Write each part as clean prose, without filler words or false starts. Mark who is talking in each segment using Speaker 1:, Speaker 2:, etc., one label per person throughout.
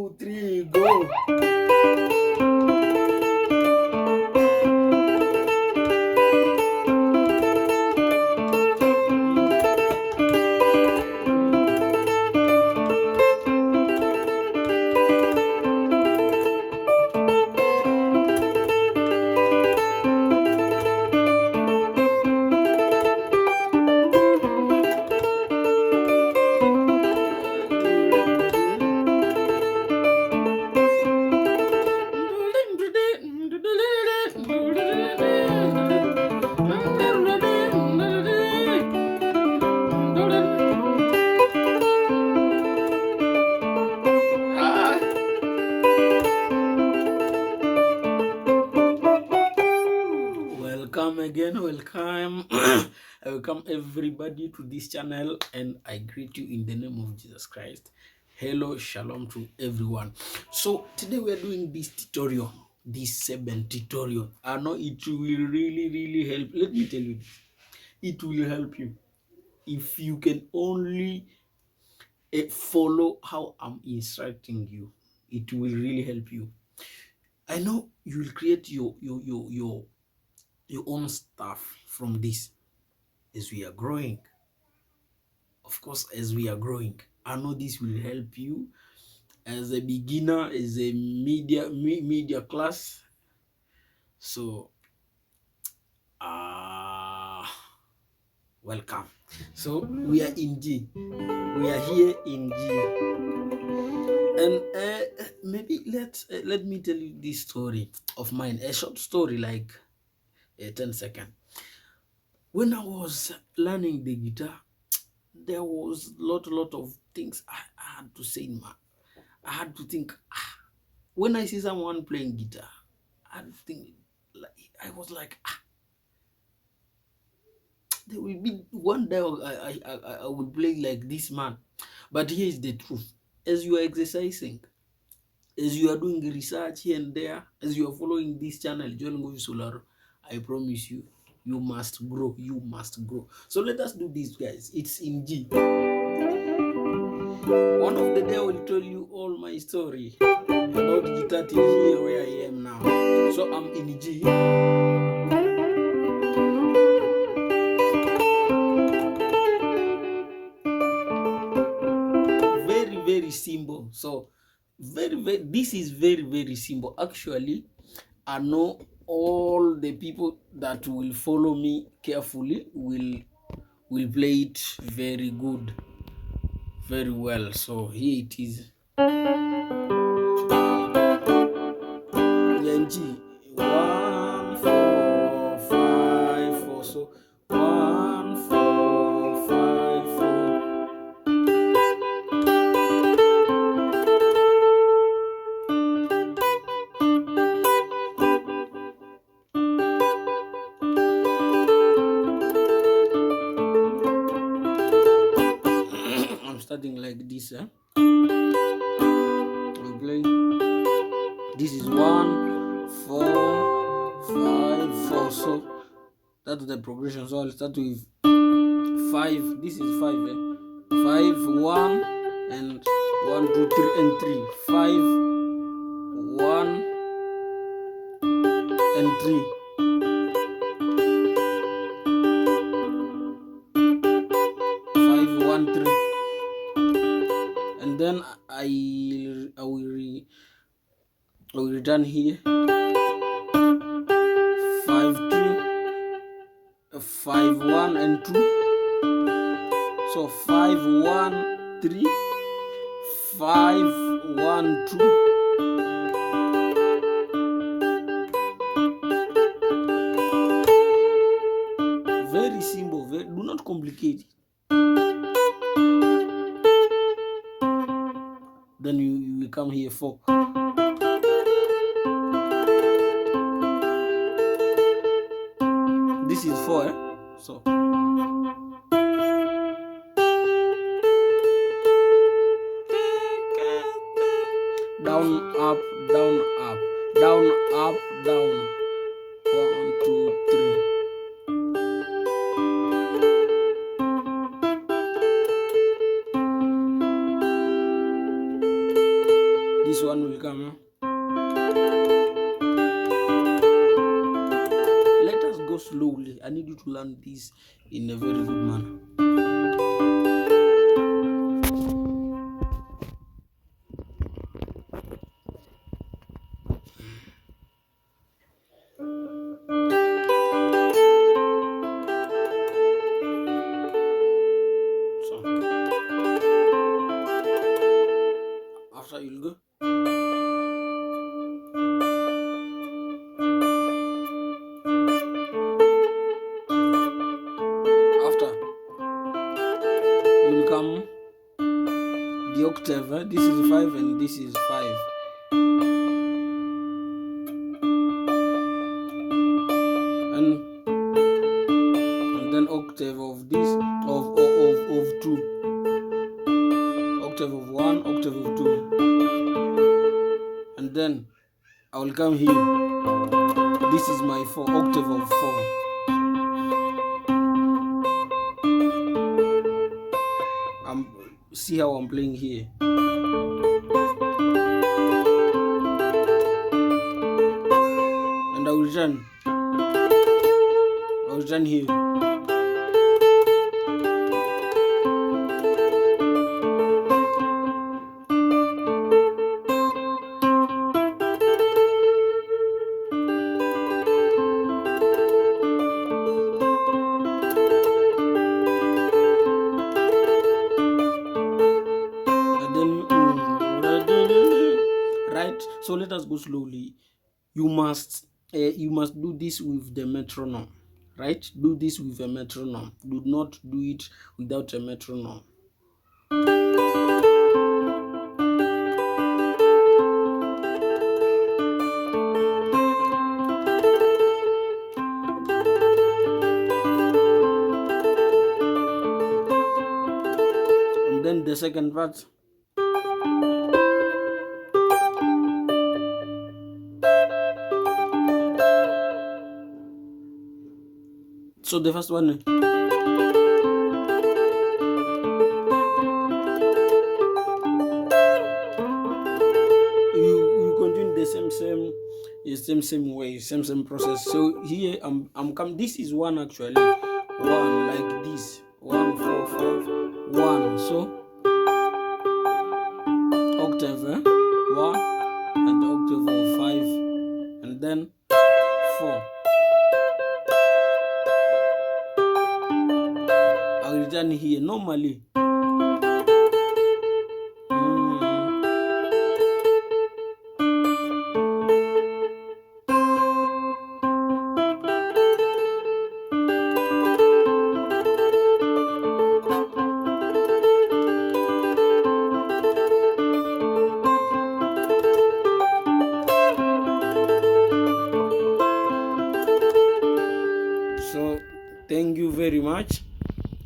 Speaker 1: 2, 3, go. Welcome again, welcome. I welcome everybody to this channel and I greet you in the name of Jesus Christ. Hello, shalom to everyone. So today we are doing this tutorial, this seben tutorial. I know it will really help. Let me tell you this. It will help you if you can only follow how I'm instructing you. It will really help you. I know you will create your own stuff from this as we are growing. Of course, as we are growing, I know this will help you as a beginner, as a media class. So welcome. So we are in G. We are here in G. And maybe let me tell you this story of mine, a short story, like 10 seconds. When I was learning the guitar, there was lot of things I had to say in my. I had to think. When I see someone playing guitar, I had to think. I was like, there will be one day I will play like this man. But here is the truth: as you are exercising, as you are doing research here and there, as you are following this channel, John Solaro, I promise you, you must grow. You must grow. So let us do this, guys. It's in G. One of the day I will tell you all my story about guitar till here where I am now. So I'm in G. Very simple. So this is very simple. Actually, I know all the people that will follow me carefully will play it very good, very well. So here it is. G 1 4 5 4. So 1 4 5 4. I'm starting like this. I'll play. This is 1 4 5 4. So that's the progression. So I'll start with 5. This is 5. 5 1 and 1 2 3 and 3. 5 1 and 3. 5 1 3. And then I will return here. 5 2 5 1 and 2. So 5 1 3 5 1 2. Very simple. Do not complicate it. Then you will come here 4. This is 4. So down up down up down up down. 1 2 3. This one will come. Let us go slowly. I need you to learn this in a very good manner. So, after you'll go. After you'll come the octave. This is 5 and this is 5. And then octave of this of 2. Octave of 1, octave of 2. And then I will come here. This is my 4, octave of 4. See how I'm playing here. And I will return here. Right, so let us go slowly. You must do this with the metronome, right? Do this with a metronome. Do not do it without a metronome. And then the second part. So the first one. You continue the same way, same process. So here I'm come. This is 1 actually. 1 like this. 1 4 5 1. So octave 1 and octave of 5 and then 4. I'll return here normally. So thank you very much,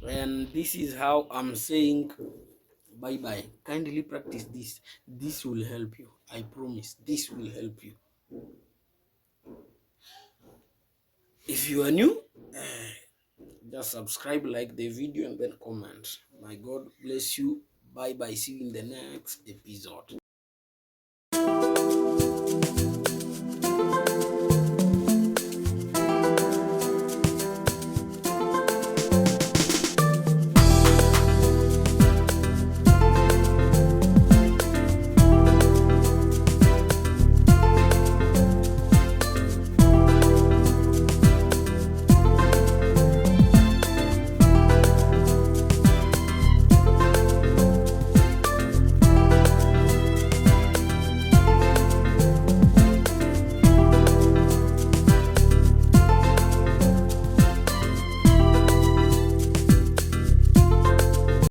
Speaker 1: and this is how I'm saying bye bye. Kindly practice this. This will help you. I promise this will help you. If you are new, just subscribe, like the video, and then comment. My God bless you. Bye bye. See you in the next episode.